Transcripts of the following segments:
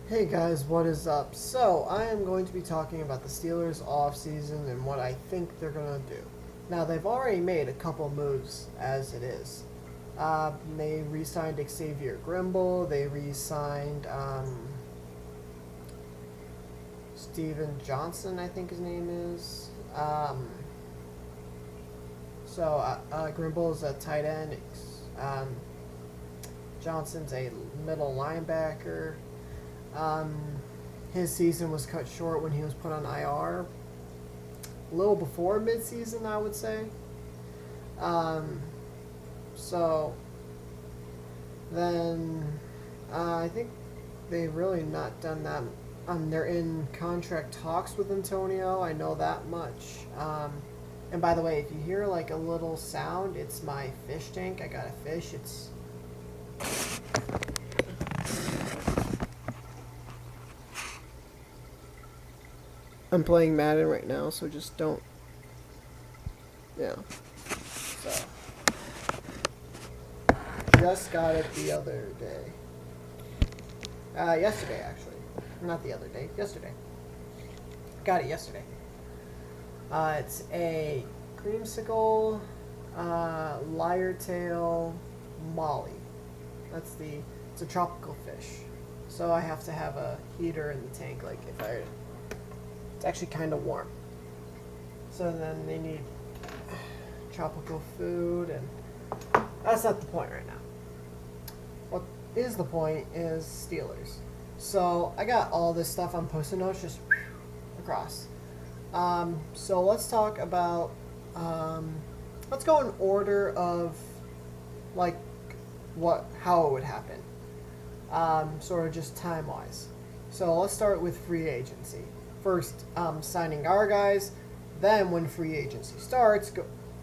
Hey guys, what is up? So, I am going to be talking about the Steelers offseason and what I think they're going to do. Now, they've already made a couple moves as it is. They re signed Xavier Grimble, they re signed Steven Johnson, I think his name is. Grimble is a tight end, um, Johnson's a middle linebacker. Um, his season was cut short when he was put on IR. A little before midseason, I would say. Um, so then I think they've really not done that. They're in contract talks with Antonio. I know that much. And by the way, if you hear like a little sound, it's my fish tank. I got a fish. I'm playing Madden right now, so just don't. Yeah. So. Just got it the other day. Yesterday, actually. Not the other day. Yesterday. Got it yesterday. It's a creamsicle, lyre-tail molly. It's a tropical fish. So I have to have a heater in the tank, like it's actually kind of warm. So then they need tropical food, and that's not the point right now. What is the point is Steelers. So I got all this stuff on post-it notes just across. So let's talk about. Let's go in order of like how it would happen. Sort of just time wise. So let's start with free agency. First, signing our guys. Then, when free agency starts,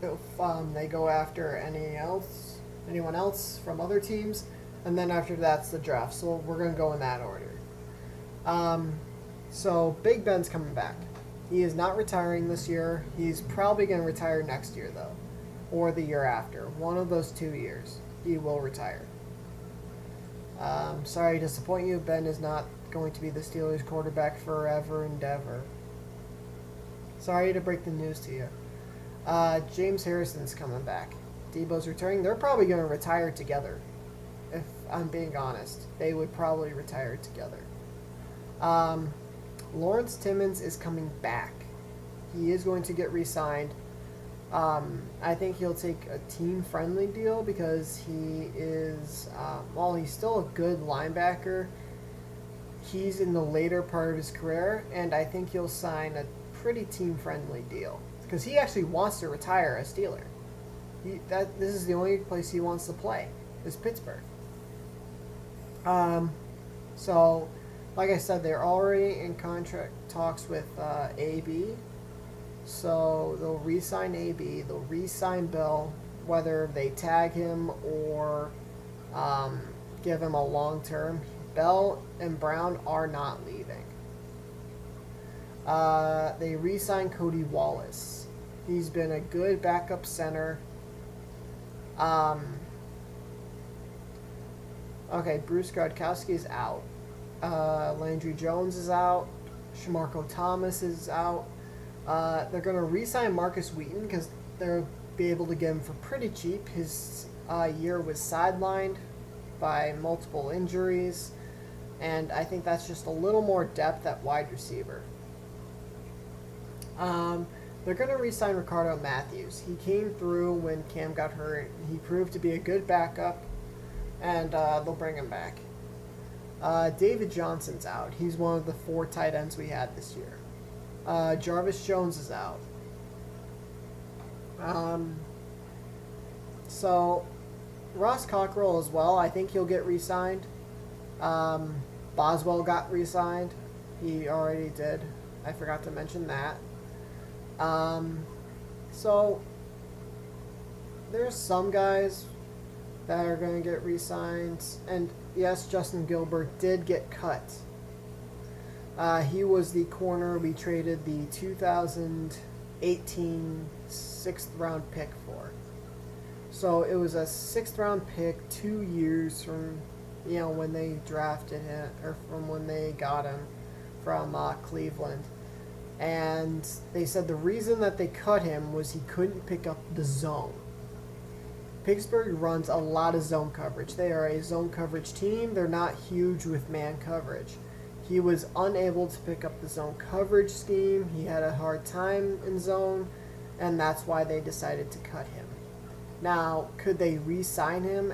they go after anyone else from other teams, and then after that's the draft. So we're gonna go in that order. So Big Ben's coming back. He is not retiring this year. He's probably gonna retire next year though, or the year after. One of those 2 years, he will retire. Sorry to disappoint you. Ben is not going to be the Steelers quarterback forever and ever. Sorry to break the news to you. James Harrison's coming back. Debo's returning. They're probably going to retire together. If I'm being honest, they would probably retire together. Lawrence Timmons is coming back. He is going to get re-signed. I think he'll take a team-friendly deal because he is, while he's still a good linebacker, he's in the later part of his career, and I think he'll sign a pretty team-friendly deal because he actually wants to retire as Steeler. This is the only place he wants to play is Pittsburgh. So, like I said, they're already in contract talks with AB. So they'll re-sign AB, they'll re-sign Bell, whether they tag him or give him a long term. Bell and Brown are not leaving. They re-signed Cody Wallace. He's been a good backup center. Okay, Bruce Gradkowski is out. Landry Jones is out. Shamarko Thomas is out. They're going to re-sign Marcus Wheaton because they'll be able to get him for pretty cheap. His year was sidelined by multiple injuries, and I think that's just a little more depth at wide receiver. They're going to re-sign Ricardo Matthews. He came through when Cam got hurt. He proved to be a good backup, and they'll bring him back. David Johnson's out. He's one of the 4 tight ends we had this year. Jarvis Jones is out. So Ross Cockrell as well. I think he'll get re-signed. Boswell got re-signed. He already did. I forgot to mention that. So there's some guys that are going to get re-signed. And yes, Justin Gilbert did get cut. He was the corner we traded the 2018 6th round pick for. So it was a 6th round pick 2 years from when they drafted him, or from when they got him from Cleveland. And they said the reason that they cut him was he couldn't pick up the zone. Pittsburgh runs a lot of zone coverage. They are a zone coverage team. They're not huge with man coverage. He was unable to pick up the zone coverage scheme. He had a hard time in zone, and that's why they decided to cut him. Now, could they re-sign him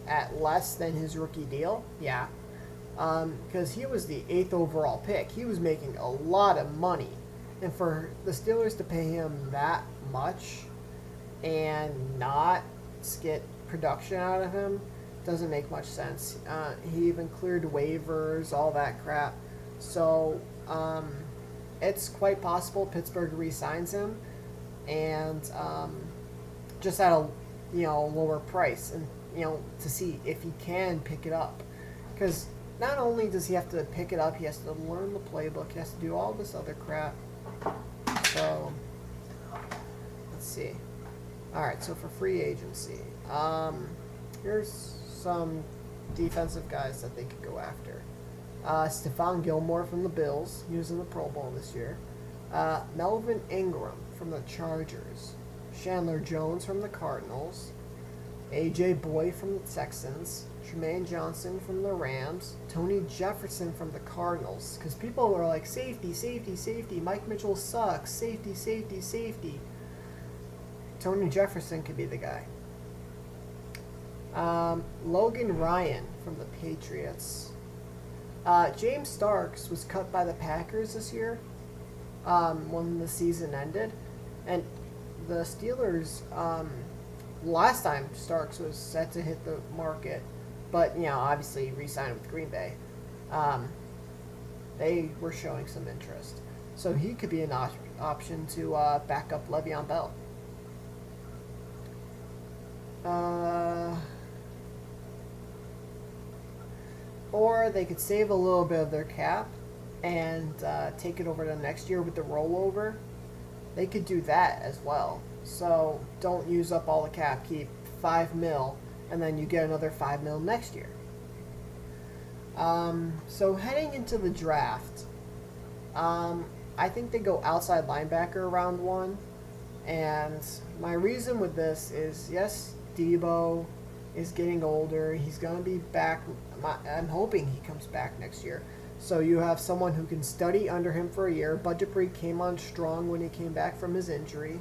at less than his rookie deal? Yeah. Because he was the 8th overall pick. He was making a lot of money. And for the Steelers to pay him that much and not get production out of him doesn't make much sense. He even cleared waivers, all that crap. So it's quite possible Pittsburgh re-signs him, and just at a lower price, and to see if he can pick it up. Because not only does he have to pick it up, he has to learn the playbook. He has to do all this other crap. So let's see. All right, so for free agency, here's some defensive guys that they could go after. Stephon Gilmore from the Bills. He was in the Pro Bowl this year. Melvin Ingram from the Chargers. Chandler Jones from the Cardinals. A.J. Boyd from the Texans. Tremaine Johnson from the Rams. Tony Jefferson from the Cardinals. Because people are like, safety, safety, safety. Mike Mitchell sucks. Safety, safety, safety. Tony Jefferson could be the guy. Logan Ryan from the Patriots. James Starks was cut by the Packers this year when the season ended. And the Steelers, last time Starks was set to hit the market, but, obviously re-signed with Green Bay. They were showing some interest. So he could be an option to back up Le'Veon Bell. Or they could save a little bit of their cap and take it over to next year with the rollover. They could do that as well. So don't use up all the cap. Keep $5 million, and then you get another $5 million next year. So heading into the draft, I think they go outside linebacker round 1. And my reason with this is, yes, Debo is getting older. He's going to be back. I'm hoping he comes back next year. So you have someone who can study under him for a year. Budgepree came on strong when he came back from his injury.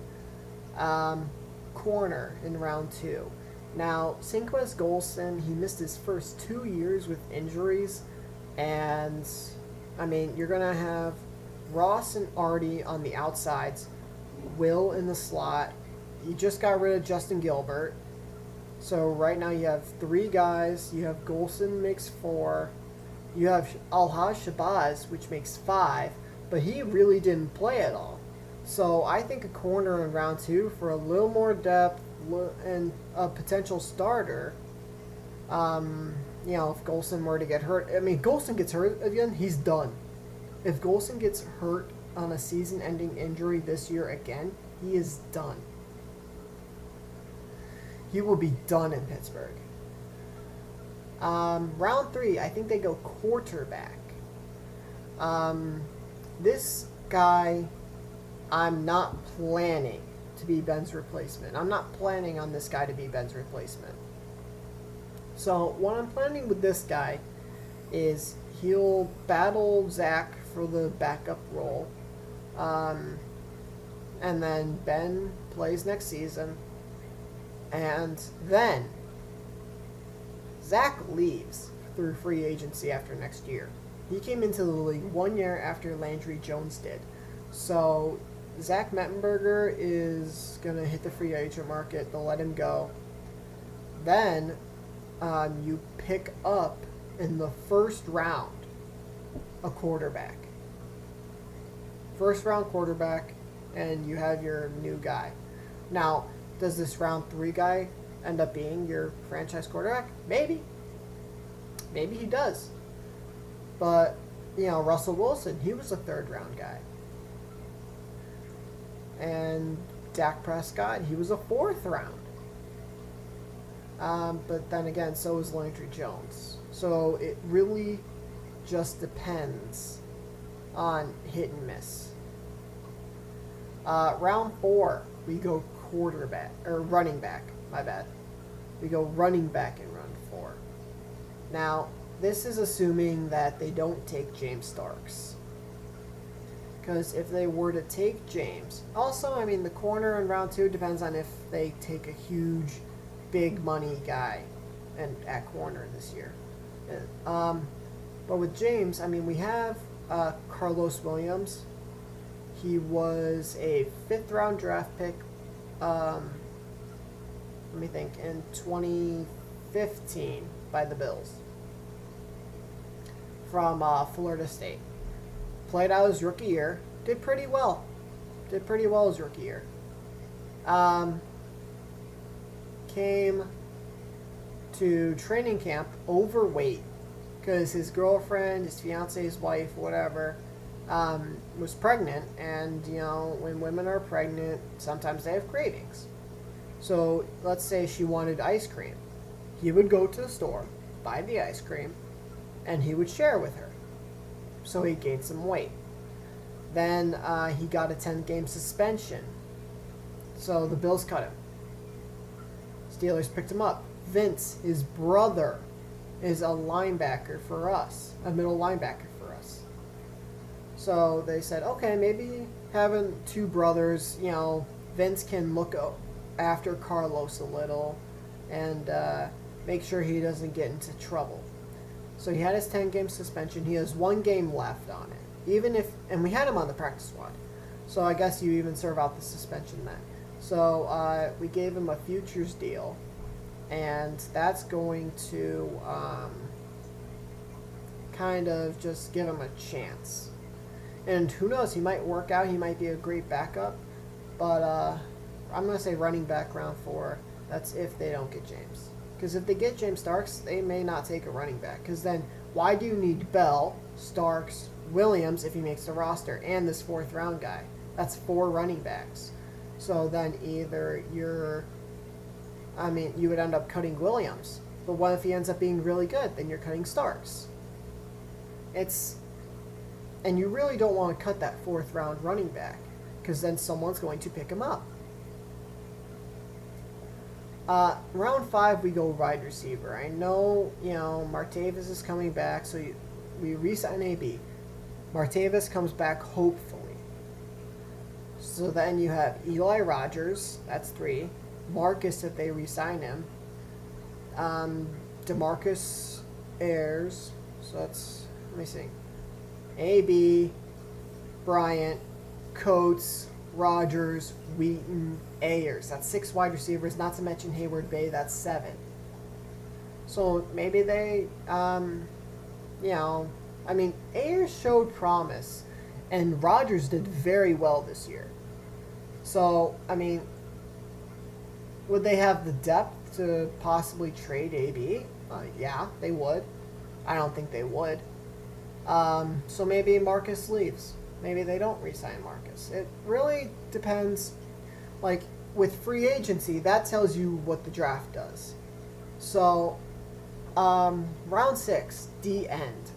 Corner in round 2. Now, Senquez Golson, he missed his first 2 years with injuries. And, you're going to have Ross and Artie on the outsides. Will in the slot. You just got rid of Justin Gilbert. So right now you have 3 guys. You have Golson makes 4. You have Alhaj Shabazz, which makes 5. But he really didn't play at all. So I think a corner in round 2 for a little more depth and a potential starter. If Golson were to get hurt. Golson gets hurt again, he's done. If Golson gets hurt on a season-ending injury this year again, he is done. He will be done in Pittsburgh. Round 3, I think they go quarterback. This guy, I'm not planning to be Ben's replacement. I'm not planning on this guy to be Ben's replacement. So what I'm planning with this guy is he'll battle Zach for the backup role. And then Ben plays next season. And then Zach leaves through free agency after next year. He came into the league 1 year after Landry Jones did. So Zach Mettenberger is going to hit the free agent market. They'll let him go. Then you pick up in the first round a quarterback. First round quarterback, and you have your new guy. Now, does this round 3 guy end up being your franchise quarterback? Maybe. Maybe he does. But, Russell Wilson, he was a 3rd round guy. And Dak Prescott, he was a 4th round. But then again, so was Landry Jones. So it really just depends on hit and miss. Round 4, we go quarterback, or running back, my bad. We go running back in round 4. Now, this is assuming that they don't take James Starks. Because if they were to take James, also, I mean, the corner in round 2 depends on if they take a huge, big money guy and at corner this year. But with James, I mean, we have Carlos Williams. He was a 5th round draft pick, let me think, in 2015 by the Bills from Florida State. Played out his rookie year. Did pretty well. Did pretty well his rookie year. Came to training camp overweight because his girlfriend, his fiance, his wife, whatever, was pregnant. And, you know, when women are pregnant, sometimes they have cravings. So let's say she wanted ice cream. He would go to the store, buy the ice cream, and he would share with her. So he gained some weight. Then he got a 10-game suspension. So the Bills cut him. Steelers picked him up. Vince, his brother, is a linebacker for us, a middle linebacker for us. So they said, okay, maybe having two brothers, you know, Vince can look after Carlos a little and make sure he doesn't get into trouble. So he had his 10-game suspension. He has 1 game left on it. Even if, and we had him on the practice squad. So I guess you even serve out the suspension then. So we gave him a futures deal, and that's going to kind of just give him a chance. And who knows, he might work out. He might be a great backup. But I'm going to say running back round 4. That's if they don't get James. Because if they get James Starks, they may not take a running back. Because then, why do you need Bell, Starks, Williams if he makes the roster, and this 4th round guy? That's 4 running backs. So then either you would end up cutting Williams. But what if he ends up being really good? Then you're cutting Starks. And you really don't want to cut that 4th round running back, because then someone's going to pick him up. Round 5, we go wide receiver. I know, Martavis is coming back, so we re-sign AB. Martavis comes back, hopefully. So then you have Eli Rogers, that's 3. Marcus, if they re-sign him. DeMarcus Ayers, so that's, let me see. AB, Bryant, Coates, Rogers, Wheaton, Ayers. That's 6 wide receivers, not to mention Hayward Bay, that's 7. So maybe they, Ayers showed promise, and Rogers did very well this year. So, would they have the depth to possibly trade AB? Yeah, they would. I don't think they would. So maybe Marcus leaves. Maybe they don't re-sign Marcus. It really depends. Like, with free agency, that tells you what the draft does. So, round 6, D end.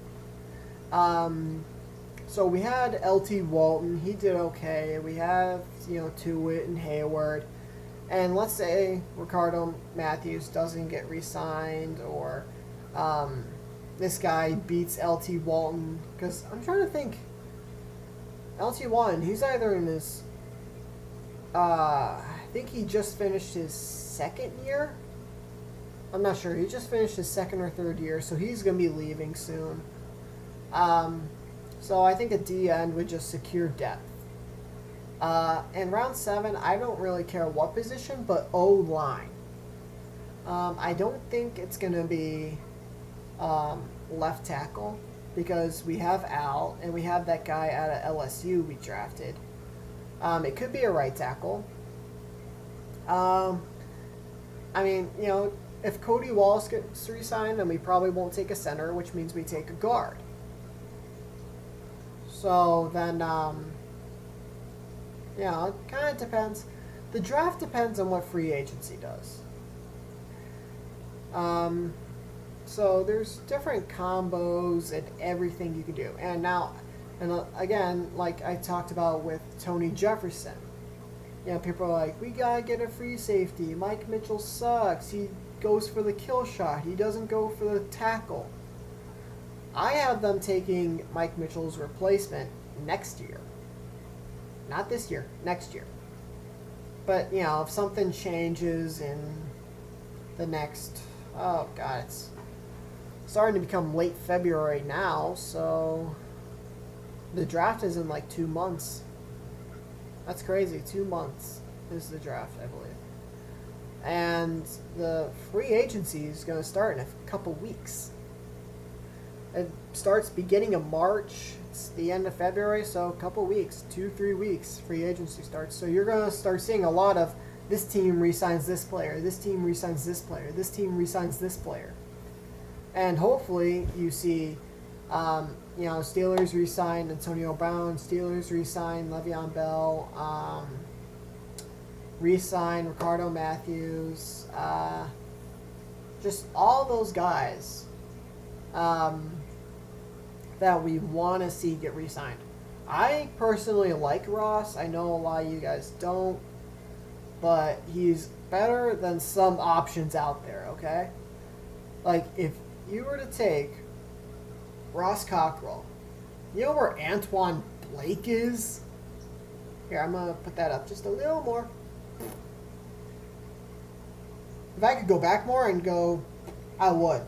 So we had LT Walton. He did okay. We have, Tuitt and Hayward. And let's say Ricardo Matthews doesn't get re-signed, or this guy beats LT Walton. Because I'm trying to think. LT Walton, he's either in his... I think he just finished his 2nd year? I'm not sure. He just finished his 2nd or 3rd year, so he's going to be leaving soon. So I think a D end would just secure depth. In round 7, I don't really care what position, but O-line. I don't think it's going to be left tackle, because we have Al, and we have that guy out of LSU we drafted. It could be a right tackle. If Cody Wallace gets re-signed, then we probably won't take a center, which means we take a guard. So then, it kind of depends. The draft depends on what free agency does. So there's different combos and everything you can do. And now, again, like I talked about with Tony Jefferson, you know, people are like, we gotta get a free safety. Mike Mitchell sucks. He goes for the kill shot. He doesn't go for the tackle. I have them taking Mike Mitchell's replacement next year. Not this year, next year. But, you know, if something changes in the next, oh God, it's starting to become late February now, so the draft is in like 2 months. That's crazy. 2 months is the draft, I believe. And the free agency is going to start in a couple weeks. It starts beginning of March. It's the end of February, so a couple weeks, 2-3 weeks, free agency starts. So you're going to start seeing a lot of this team re-signs this player, this team re-signs this player, this team re-signs this player. And hopefully you see, you know, Steelers re-sign Antonio Brown, Steelers re-sign Le'Veon Bell, re-sign Ricardo Matthews, just all those guys that we want to see get re-signed. I personally like Ross. I know a lot of you guys don't, but he's better than some options out there, okay? Like, if you were to take Ross Cockrell, you know where Antoine Blake is? Here, I'm going to put that up just a little more. If I could go back more and go, I would.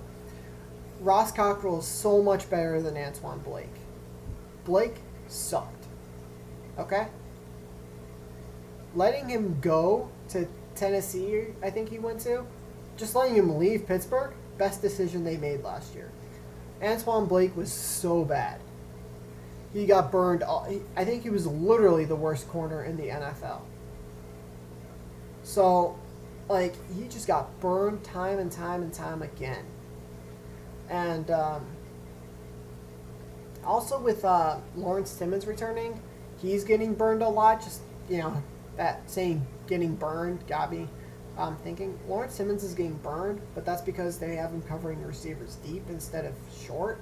Ross Cockrell is so much better than Antoine Blake. Blake sucked. Okay? Letting him go to Tennessee, I think he went to, just letting him leave Pittsburgh, best decision they made last year. Antoine Blake was so bad. He got burned. I think he was literally the worst corner in the NFL. So, like, he just got burned time and time and time again. And also with Lawrence Timmons returning, he's getting burned a lot. Just, you know, that saying getting burned got me thinking. Lawrence Timmons is getting burned, but that's because they have him covering receivers deep instead of short.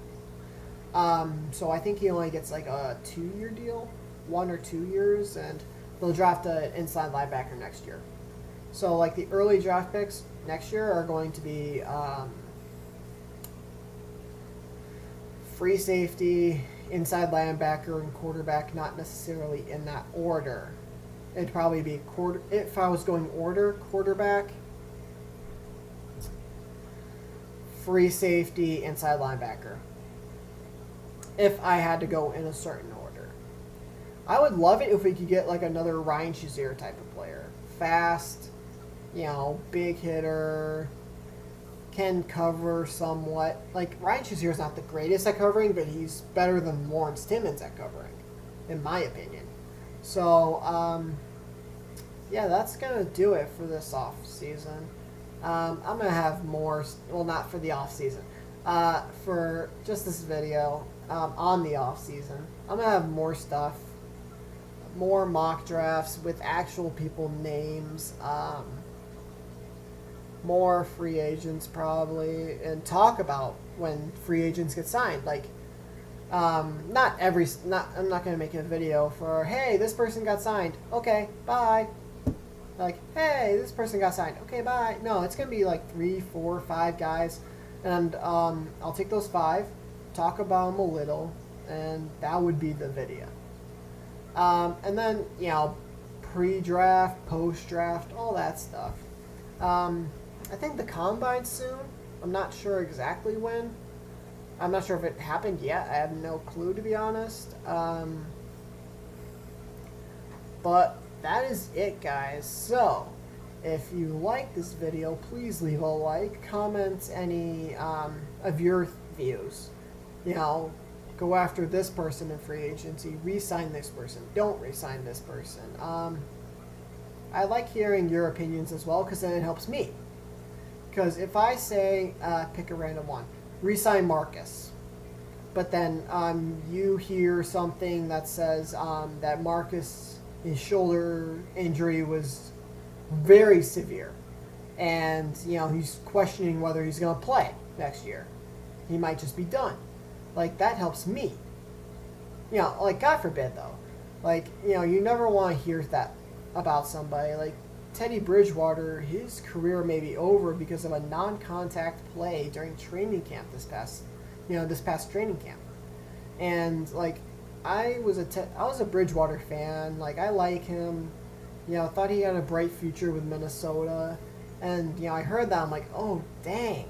So I think he only gets like a 2-year deal, 1 or 2 years, and they'll draft an inside linebacker next year. So like the early draft picks next year are going to be free safety, inside linebacker, and quarterback, not necessarily in that order. It'd probably be if I was going order, quarterback, free safety, inside linebacker. If I had to go in a certain order. I would love it if we could get like another Ryan Shazier type of player. Fast, you know, big hitter, can cover somewhat. Like, Ryan Shazier is not the greatest at covering, but he's better than Lawrence Timmons at covering, in my opinion. So, yeah, that's going to do it for this off season. I'm going to have more, well, not for the off season, for just this video on the off season. I'm going to have more stuff, more mock drafts with actual people names, more free agents probably, and talk about when free agents get signed. Like, I'm not going to make a video for, hey, this person got signed, okay, bye. Like, hey, this person got signed, okay, bye. No, it's going to be like 3, 4, 5 guys, and I'll take those 5, talk about them a little, and that would be the video. And then, you know, pre-draft, post-draft, all that stuff. I think the combine's soon. I'm not sure exactly when. I'm not sure if it happened yet. I have no clue, to be honest. But that is it, guys. So, if you like this video, please leave a like. Comment any of your views. You know, go after this person in free agency. Re-sign this person. Don't re-sign this person. I like hearing your opinions as well, because then it helps me. Because if I say, pick a random one, re-sign Marcus, but then you hear something that says that Marcus, his shoulder injury was very severe, and, you know, he's questioning whether he's going to play. next year. He might just be done. Like, that helps me. You know, like, God forbid, though. Like, you know, you never want to hear that about somebody. Like, Teddy Bridgewater, his career may be over because of a non-contact play during training camp this past training camp. And, like, I was a Bridgewater fan. Like, I like him. You know, thought he had a bright future with Minnesota. And, you know, I heard that. I'm like, oh, dang.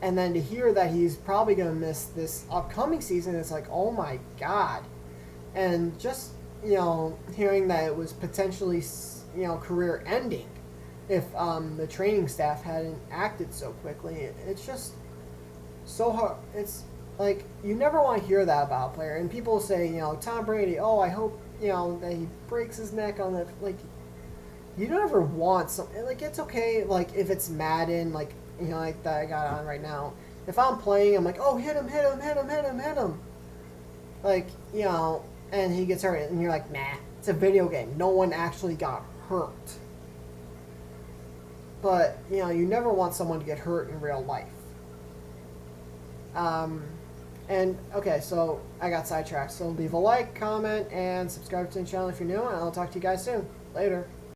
And then to hear that he's probably going to miss this upcoming season, it's like, oh my God. And just, you know, hearing that it was potentially, you know, career ending if the training staff hadn't acted so quickly, it's just so hard. It's like, you never want to hear that about a player. And people say, you know, Tom Brady, oh, I hope, you know, that he breaks his neck on the, like, you never want something, like, it's okay, like, if it's Madden, like, you know, like that I got on right now. If I'm playing, I'm like, oh, hit him. Like, you know, and he gets hurt, and you're like, nah, it's a video game. No one actually got hurt. But, you know, you never want someone to get hurt in real life. And, okay, so I got sidetracked. So leave a like, comment, and subscribe to the channel if you're new, and I'll talk to you guys soon. Later.